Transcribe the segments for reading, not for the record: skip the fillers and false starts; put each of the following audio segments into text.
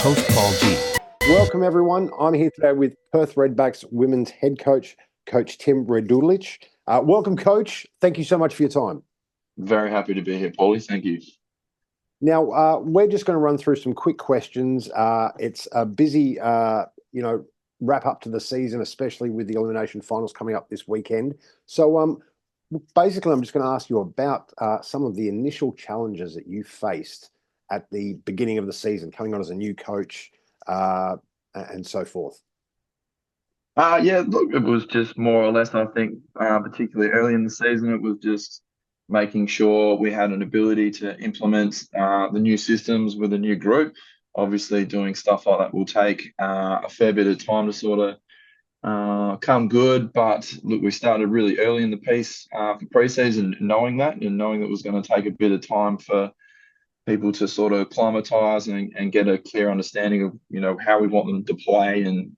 host Goldie. Welcome, everyone. I'm here today with Perth Redbacks women's head coach, Coach Tim Rendulic. Welcome, Coach. Thank you so much for your time. Very happy to be here, Paulie. Thank you. Now, we're just going to run through some quick questions. It's a busy, wrap up to the season, especially with the elimination finals coming up this weekend. So, basically, I'm just going to ask you about some of the initial challenges that you faced at the beginning of the season, coming on as a new coach, and so forth. Look, it was just more or less, I think, particularly early in the season, it was just making sure we had an ability to implement the new systems with a new group. Obviously, doing stuff like that will take a fair bit of time to sort of come good. But look, we started really early in the piece for preseason, knowing that it was going to take a bit of time for people to sort of acclimatise and get a clear understanding of, how we want them to play and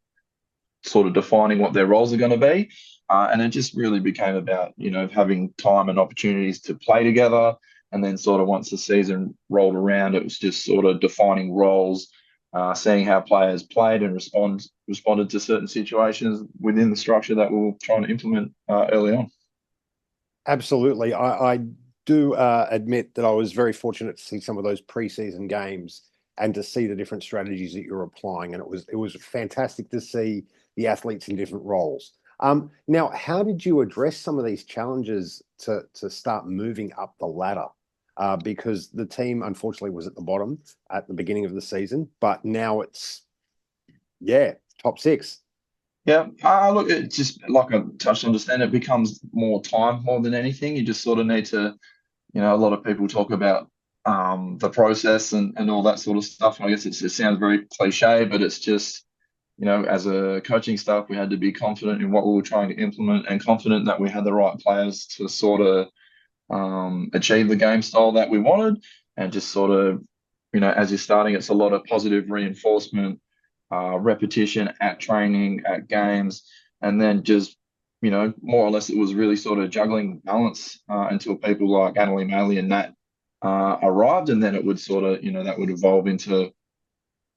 sort of defining what their roles are going to be. And it just really became about, having time and opportunities to play together. And then sort of once the season rolled around, it was just sort of defining roles, seeing how players played and responded to certain situations within the structure that we were trying to implement early on. Absolutely. I do admit that I was very fortunate to see some of those preseason games and to see the different strategies that you're applying. And it was fantastic to see the athletes in different roles. Now, how did you address some of these challenges to start moving up the ladder? Because the team, unfortunately, was at the bottom at the beginning of the season, but now it's, top six. Yeah, look, it just like I touched on just then, it becomes more time more than anything. You just sort of need to, a lot of people talk about the process and all that sort of stuff. I guess it sounds very cliche, but it's just, as a coaching staff, we had to be confident in what we were trying to implement and confident that we had the right players to sort of achieve the game style that we wanted. And just sort of, as you're starting, it's a lot of positive reinforcement, repetition at training, at games, and then just, more or less it was really sort of juggling balance until people like Annalie Maley and Nat arrived. And then it would sort of, that would evolve into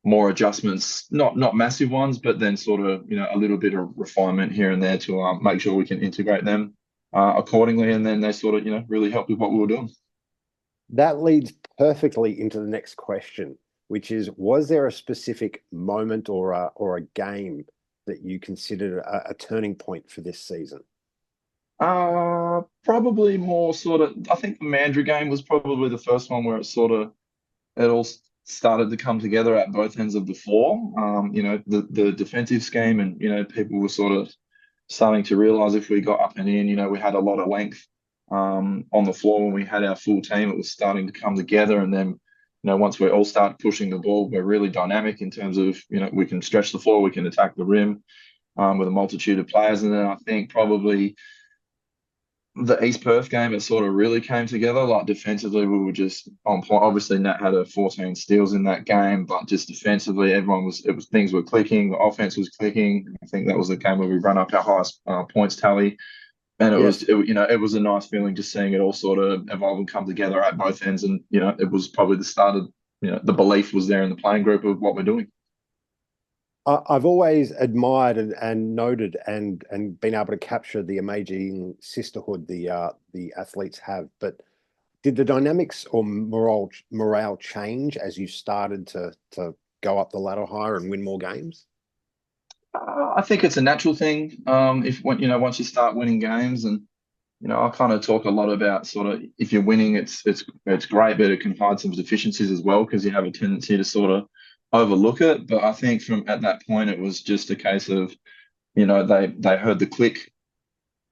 more adjustments, not massive ones, but then sort of, a little bit of refinement here and there to make sure we can integrate them accordingly. And then they sort of, really help with what we were doing. That leads perfectly into the next question, which is, was there a specific moment or a game that you considered a turning point for this season? Probably more sort of, I think the Mandurah game was probably the first one where it all started to come together at both ends of the floor. The defensive scheme and, people were sort of starting to realize if we got up and in, we had a lot of length on the floor when we had our full team. It was starting to come together. And then, once we all start pushing the ball, we're really dynamic in terms of, we can stretch the floor, we can attack the rim with a multitude of players. And then I think probably the East Perth game, it sort of really came together. Like defensively, we were just on point. Obviously, Nat had 14 steals in that game, but just defensively, things were clicking. The offense was clicking. I think that was the game where we run up our highest points tally, and it was a nice feeling just seeing it all sort of evolve and come together at both ends. And it was probably the start of the belief was there in the playing group of what we're doing. I've always admired and noted and been able to capture the amazing sisterhood the athletes have. But did the dynamics or morale change as you started to go up the ladder higher and win more games? I think it's a natural thing. Once you start winning games, and I kind of talk a lot about sort of if you're winning, it's great, but it can hide some deficiencies as well because you have a tendency to sort of overlook it. But I think from at that point, it was just a case of, they heard the click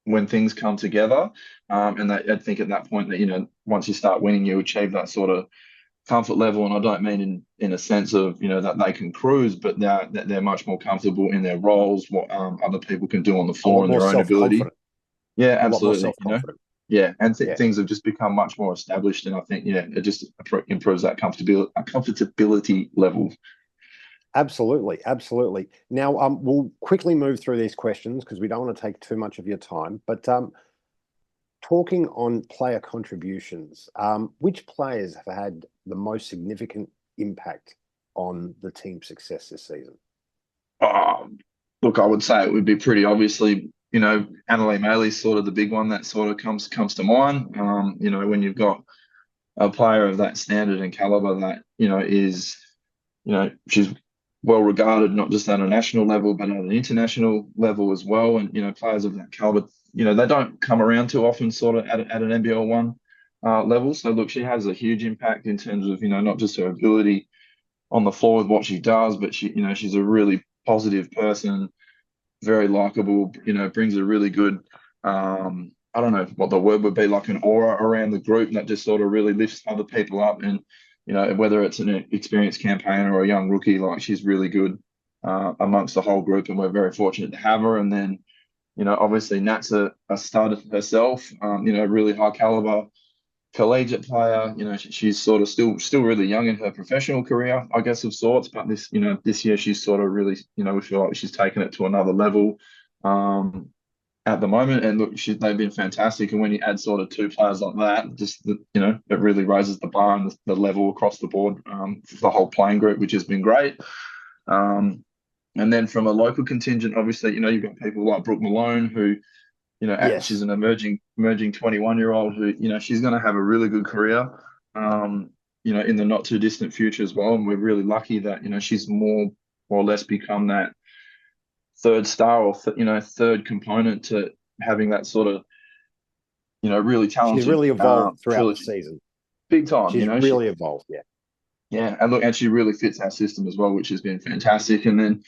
when things come together. And I think at that point that, once you start winning, you achieve that sort of comfort level. And I don't mean in a sense of, that they can cruise, but that they're much more comfortable in their roles, what other people can do on the floor and their own ability. Yeah, absolutely. A lot more self-confident. And things have just become much more established, and I think it just improves that comfortability level. Absolutely. Now, we'll quickly move through these questions because we don't want to take too much of your time. But talking on player contributions, which players have had the most significant impact on the team's success this season? Um, Look, I would say it would be pretty obviously, Annalise Maley's sort of the big one that sort of comes to mind. When you've got a player of that standard and caliber that, she's well regarded, not just at a national level, but at an international level as well. And, players of that caliber, they don't come around too often sort of at an NBL1 level. So, look, she has a huge impact in terms of, not just her ability on the floor with what she does, but she's a really positive person, very likable, brings a really good, I don't know what the word would be, like an aura around the group that just sort of really lifts other people up. And, whether it's an experienced campaigner or a young rookie, like she's really good amongst the whole group. And we're very fortunate to have her. And then, obviously Nat's a stud herself, really high caliber collegiate player. She's sort of still really young in her professional career, I guess, of sorts. But this year she's sort of really, we feel like she's taken it to another level at the moment. And look, they've been fantastic. And when you add sort of two players like that, it really raises the bar and the level across the board for the whole playing group, which has been great. And then from a local contingent, obviously, you've got people like Brooke Malone, who she's an emerging 21-year-old who, she's going to have a really good career, in the not too distant future as well. And we're really lucky that, she's more or less become that third star or, third component to having that sort of, really talented. She's really evolved throughout trilogy. the season. Big time. She's really evolved, yeah. Yeah. And look, and she really fits our system as well, which has been fantastic. And then,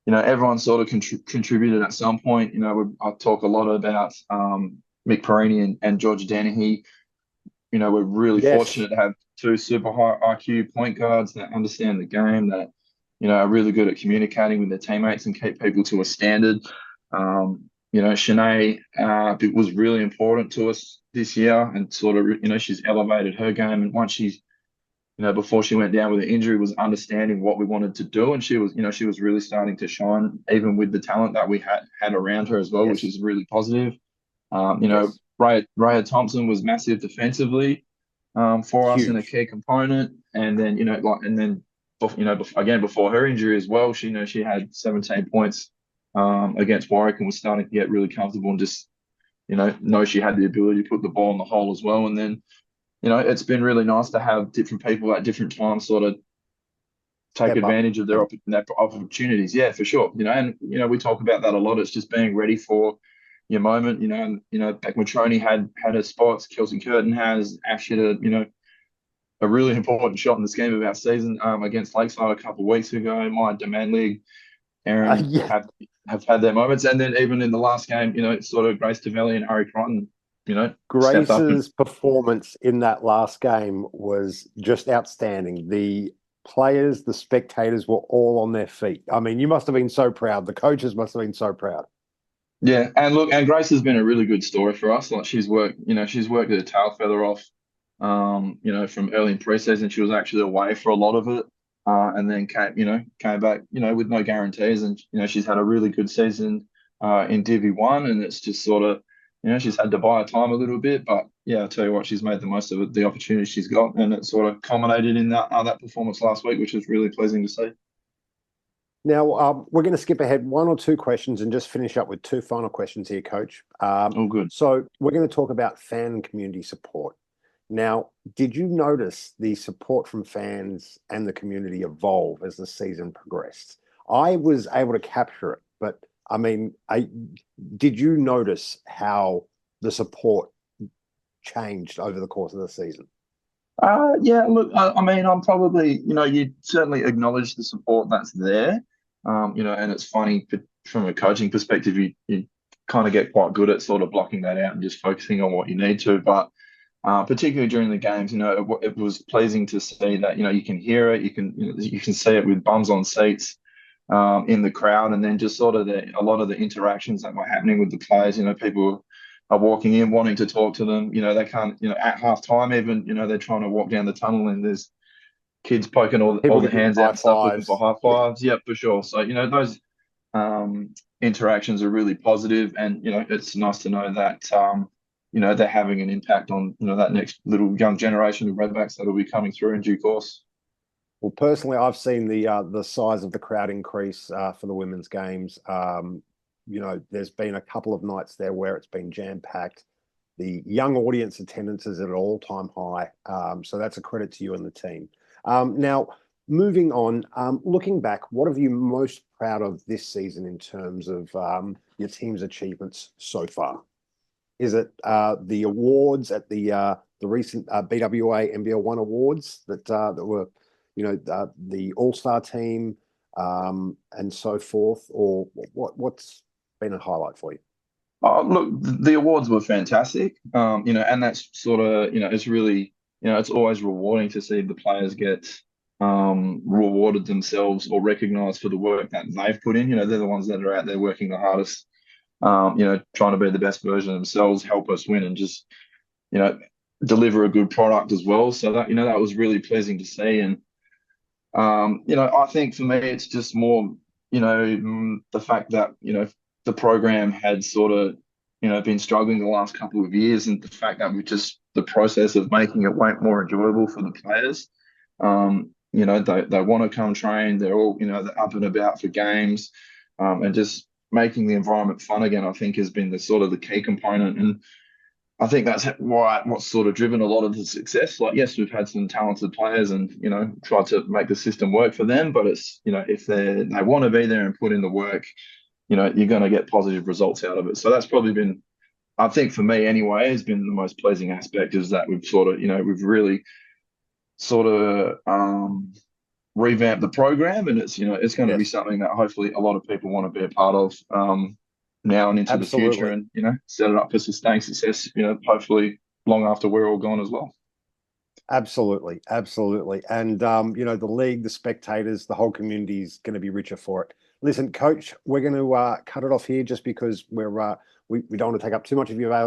everyone sort of contributed at some point. I talk a lot about Mick Perini and George Danahy. We're really fortunate to have two super high IQ point guards that understand the game, that, are really good at communicating with their teammates and keep people to a standard. Shanae, it was really important to us this year and sort of, she's elevated her game. And once she's, before she went down with an injury, was understanding what we wanted to do. And she was really starting to shine, even with the talent that we had around her as well, which is really positive. Raya Thompson was massive defensively for us and a key component. And then, again, before her injury as well, she had 17 points against Warwick and was starting to get really comfortable and just, know she had the ability to put the ball in the hole as well. And then, it's been really nice to have different people at different times sort of take advantage of their opportunities. Yeah, for sure. And, we talk about that a lot. It's just being ready for your moment. Beck Matroni had her spots. Kelsey Curtin has. Ash hit a really important shot in the scheme of our season against Lakeside a couple of weeks ago. Maya Demandlig, Aaron have had their moments. And then even in the last game, sort of Grace Tavelli and Ari Crichton, Grace's performance in that last game was just outstanding. The players, the spectators were all on their feet. I mean, you must have been so proud. The coaches must have been so proud. Yeah, and look, and Grace has been a really good story for us. Like she's worked her tail feather off, from early in preseason. She was actually away for a lot of it, and then came back, with no guarantees. And she's had a really good season in Div 1, and it's just sort of, she's had to buy her time a little bit, but yeah, I'll tell you what, she's made the most of it, the opportunity she's got, and it sort of culminated in that performance last week, which was really pleasing to see. Now, we're going to skip ahead one or two questions and just finish up with two final questions here, Coach. Oh, good. So we're going to talk about fan and community support. Now, did you notice the support from fans and the community evolve as the season progressed? I was able to capture it, but I mean, did you notice how the support changed over the course of the season? Yeah, look, I mean, I'm probably, you certainly acknowledge the support that's there, and it's funny, but from a coaching perspective, you kind of get quite good at sort of blocking that out and just focusing on what you need to. But particularly during the games, it was pleasing to see that, you can hear it, you can see it with bums on seats in the crowd, and then just sort of a lot of the interactions that were happening with the players. People are walking in wanting to talk to them. They can't, at half time even, they're trying to walk down the tunnel and there's kids poking all the hands out, stuff looking for high fives. Yeah, for sure. So, those interactions are really positive, and, it's nice to know that, they're having an impact on, that next little young generation of Redbacks that will be coming through in due course. Well, personally, I've seen the size of the crowd increase for the women's games. There's been a couple of nights there where it's been jam packed. The young audience attendance is at an all-time high, so that's a credit to you and the team. Now, moving on, looking back, what have you most proud of this season in terms of your team's achievements so far? Is it the awards at the recent BWA NBL1 awards that were, the All-Star team and so forth, or what's been a highlight for you? Oh, look, the awards were fantastic. And that's sort of, it's really, it's always rewarding to see the players get rewarded themselves or recognized for the work that they've put in. They're the ones that are out there working the hardest, trying to be the best version of themselves, help us win, and just, you know, deliver a good product as well. So that, that was really pleasing to see. And I think for me, it's just more, the fact that, the program had sort of, been struggling the last couple of years, and the fact that we just the process of making it way more enjoyable for the players. They want to come train. They're all, they're up and about for games, and just making the environment fun again, I think has been the sort of the key component. And I think that's what's sort of driven a lot of the success. Like, yes, we've had some talented players and, tried to make the system work for them, but it's, if they want to be there and put in the work, you're going to get positive results out of it. So that's probably been, I think for me anyway, has been the most pleasing aspect, is that we've sort of, we've really sort of revamp the program, and it's it's going to be Yes, something that hopefully a lot of people want to be a part of now and into the future, absolutely. and set it up for sustained success, hopefully long after we're all gone as well. Absolutely, absolutely. And the league, the spectators, the whole community is going to be richer for it. Listen, Coach, we're going to cut it off here just because we don't want to take up too much of your valuable